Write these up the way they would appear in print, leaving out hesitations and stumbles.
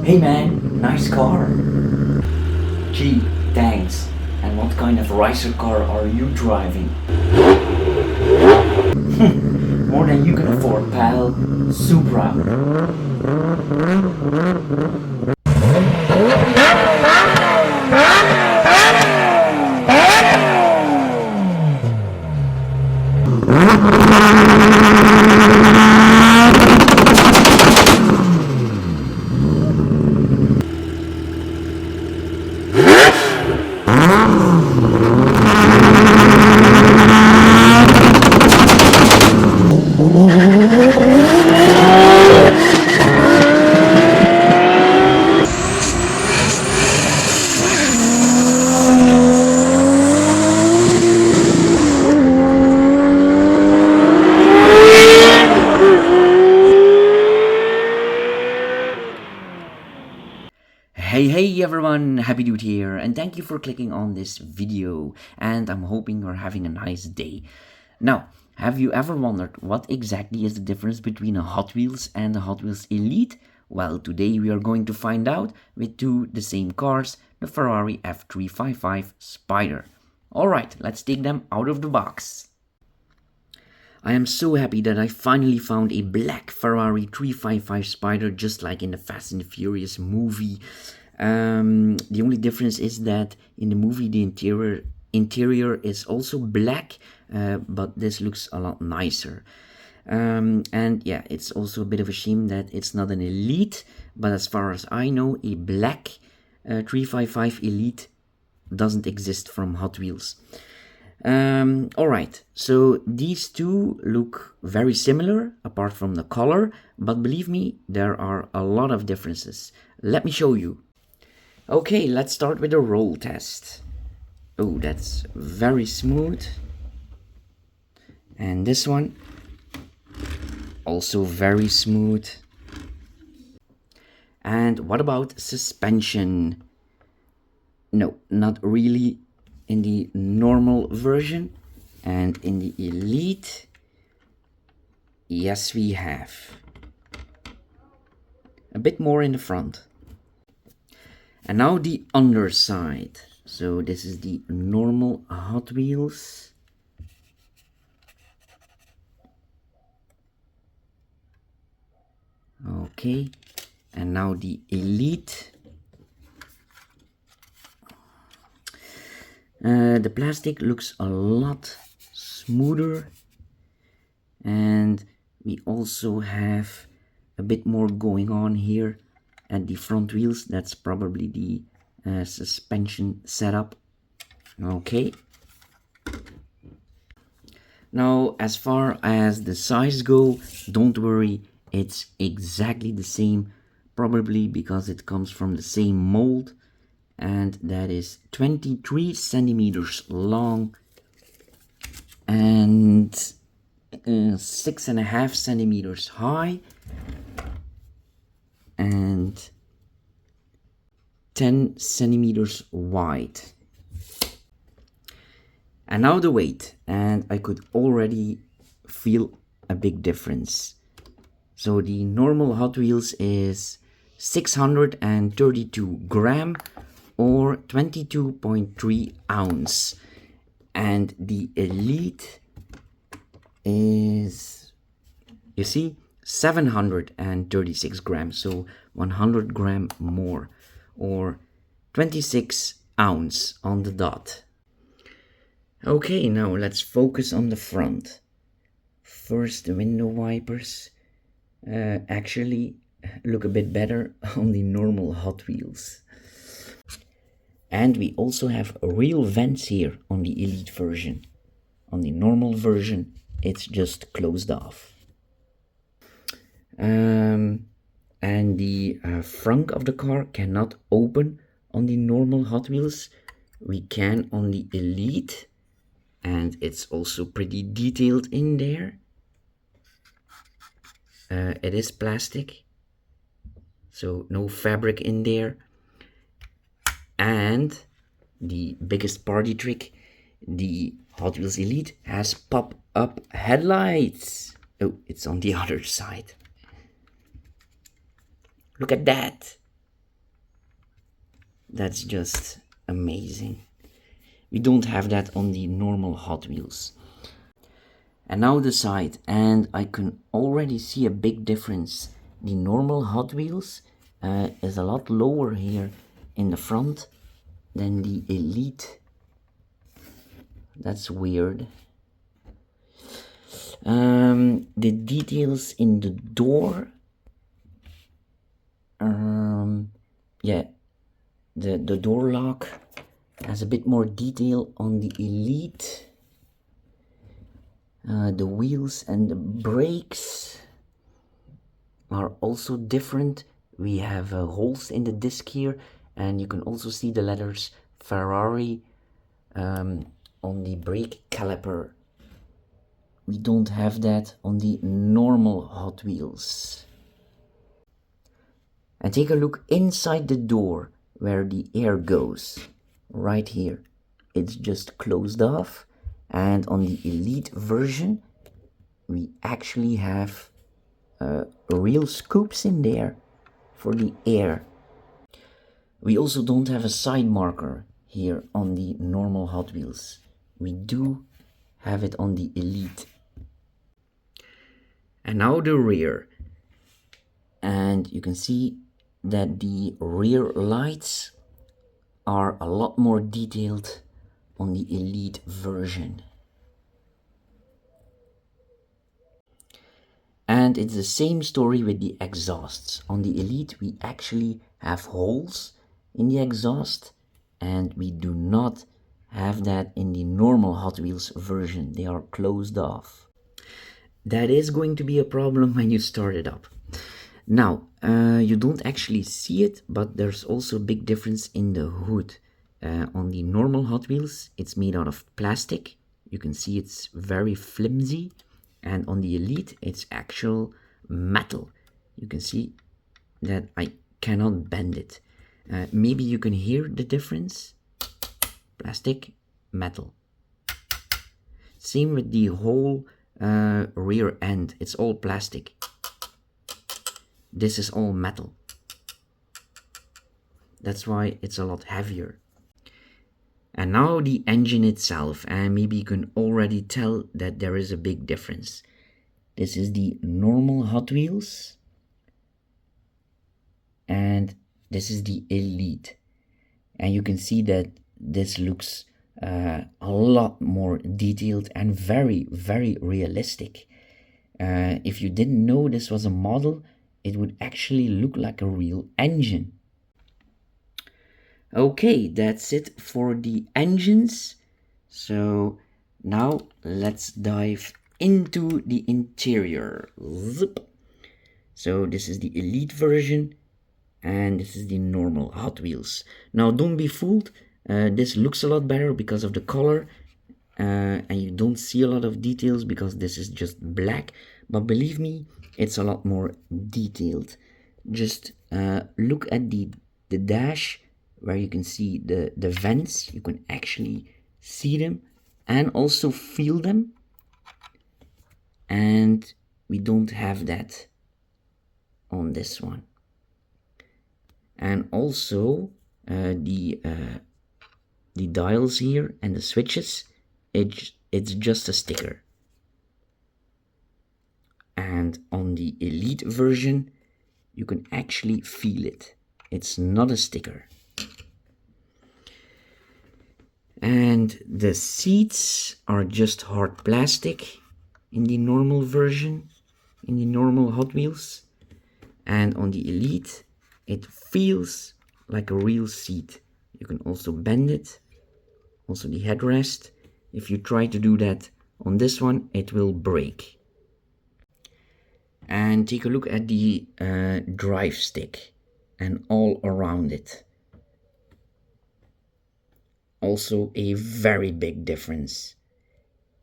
Hey man, nice car. Gee, thanks. And what kind of racer car are you driving? More than you can afford, pal. Supra. Hey everyone, Happy Dude here, and thank you for clicking on this video, and I'm hoping you're having a nice day. Now, have you ever wondered what exactly is the difference between a Hot Wheels and a Hot Wheels Elite? Well, today we are going to find out with the same cars, the Ferrari F355 Spider. Alright, let's take them out of the box. I am so happy that I finally found a black Ferrari 355 Spider, just like in the Fast and the Furious movie. The only difference is that in the movie the interior is also black, but this looks a lot nicer. And yeah, it's also a bit of a shame that it's not an Elite, but as far as I know, a black 355 Elite doesn't exist from Hot Wheels. Alright, so these two look very similar apart from the color, but believe me, there are a lot of differences. Let me show you. Okay, let's start with a roll test. Oh, that's very smooth. And this one, also very smooth. And what about suspension? No, not really in the normal version. And in the Elite, yes, we have. A bit more in the front. And now the underside. So this is the normal Hot Wheels. Okay. And now the Elite. The plastic looks a lot smoother. And we also have a bit more going on here at the front wheels. That's probably the suspension setup. Okay. Now, as far as the size go, don't worry, it's exactly the same, probably because it comes from the same mold, and that is 23 centimeters long and 6.5 centimeters high and 10 centimeters wide. And now the weight, and I could already feel a big difference. So the normal Hot Wheels is 632 gram or 22.3 ounce, and the Elite is, you see, 736 grams, so 100 gram more, or 26 ounce on the dot. Okay, now let's focus on the front. First, the window wipers actually look a bit better on the normal Hot Wheels. And we also have real vents here on the Elite version. On the normal version, it's just closed off. And the front of the car cannot open on the normal Hot Wheels. We can on the Elite, and it's also pretty detailed in there. It is plastic, so no fabric in there. And the biggest party trick, the Hot Wheels Elite has pop-up headlights. Oh, it's on the other side. Look at that. That's just amazing. We don't have that on the normal Hot Wheels. And now the side, and I can already see a big difference. The normal Hot Wheels is a lot lower here in the front than the Elite. That's weird. The details in the door, yeah, the door lock has a bit more detail on the Elite. The wheels and the brakes are also different. We have holes in the disc here, and you can also see the letters Ferrari on the brake caliper. We don't have that on the normal Hot Wheels. And take a look inside the door where the air goes. Right here. It's just closed off. And on the Elite version, we actually have real scoops in there for the air. We also don't have a side marker here on the normal Hot Wheels. We do have it on the Elite. And now the rear. And you can see that the rear lights are a lot more detailed on the Elite version. And it's the same story with the exhausts. On the Elite we actually have holes in the exhaust, and we do not have that in the normal Hot Wheels version. They are closed off. That is going to be a problem when you start it up. Now, you don't actually see it, but there's also a big difference in the hood. On the normal Hot Wheels, it's made out of plastic. You can see it's very flimsy. And on the Elite, it's actual metal. You can see that I cannot bend it. Maybe you can hear the difference. Plastic, metal. Same with the whole rear end. It's all plastic. This is all metal. That's why it's a lot heavier. And now the engine itself, and maybe you can already tell that there is a big difference. This is the normal Hot Wheels, and this is the Elite. And you can see that this looks a lot more detailed and very, very realistic. If you didn't know this was a model, it would actually look like a real engine. Okay, that's it for the engines. So now let's dive into the interior. Zip. So this is the Elite version, and this is the normal Hot Wheels. Now don't be fooled, this looks a lot better because of the color, and you don't see a lot of details because this is just black, but believe me, it's a lot more detailed. Just look at the dash, where you can see the vents. You can actually see them and also feel them, and we don't have that on this one. And also the dials here and the switches, it's just a sticker. And on the Elite version you can actually feel it. It's not a sticker. And the seats are just hard plastic in the normal version, in the normal Hot Wheels. And on the Elite, it feels like a real seat. You can also bend it, also the headrest. If you try to do that on this one, it will break. And take a look at the drive stick and all around it. Also a very big difference.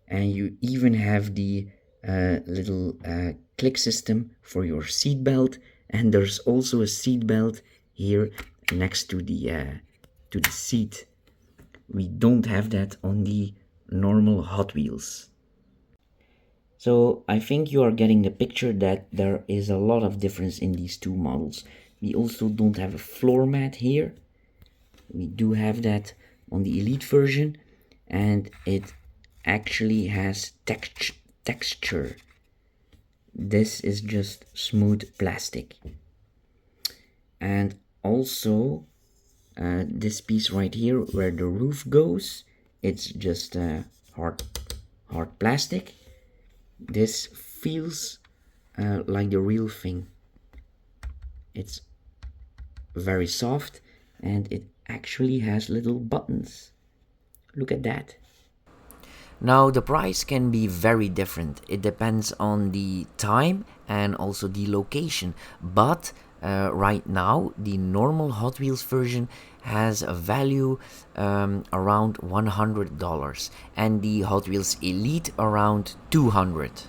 And you even have the little click system for your seat belt, and there's also a seat belt here next to the seat. We don't have that on the normal Hot Wheels. So I think you are getting the picture that there is a lot of difference in these two models. We also don't have a floor mat here. We do have that on the Elite version, and it actually has texture. This is just smooth plastic. And also this piece right here where the roof goes, it's just hard plastic. This feels like the real thing. It's very soft, and it actually has little buttons. Look at that. Now the price can be very different. It depends on the time and also the location. But right now the normal Hot Wheels version has a value around $100 and the Hot Wheels Elite around $200.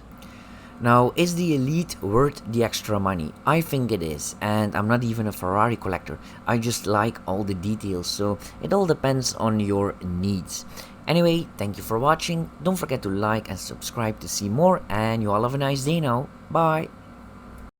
Now, is the Elite worth the extra money? I think it is, and I'm not even a Ferrari collector. I just like all the details, so it all depends on your needs. Anyway, thank you for watching. Don't forget to like and subscribe to see more, and you all have a nice day now. Bye!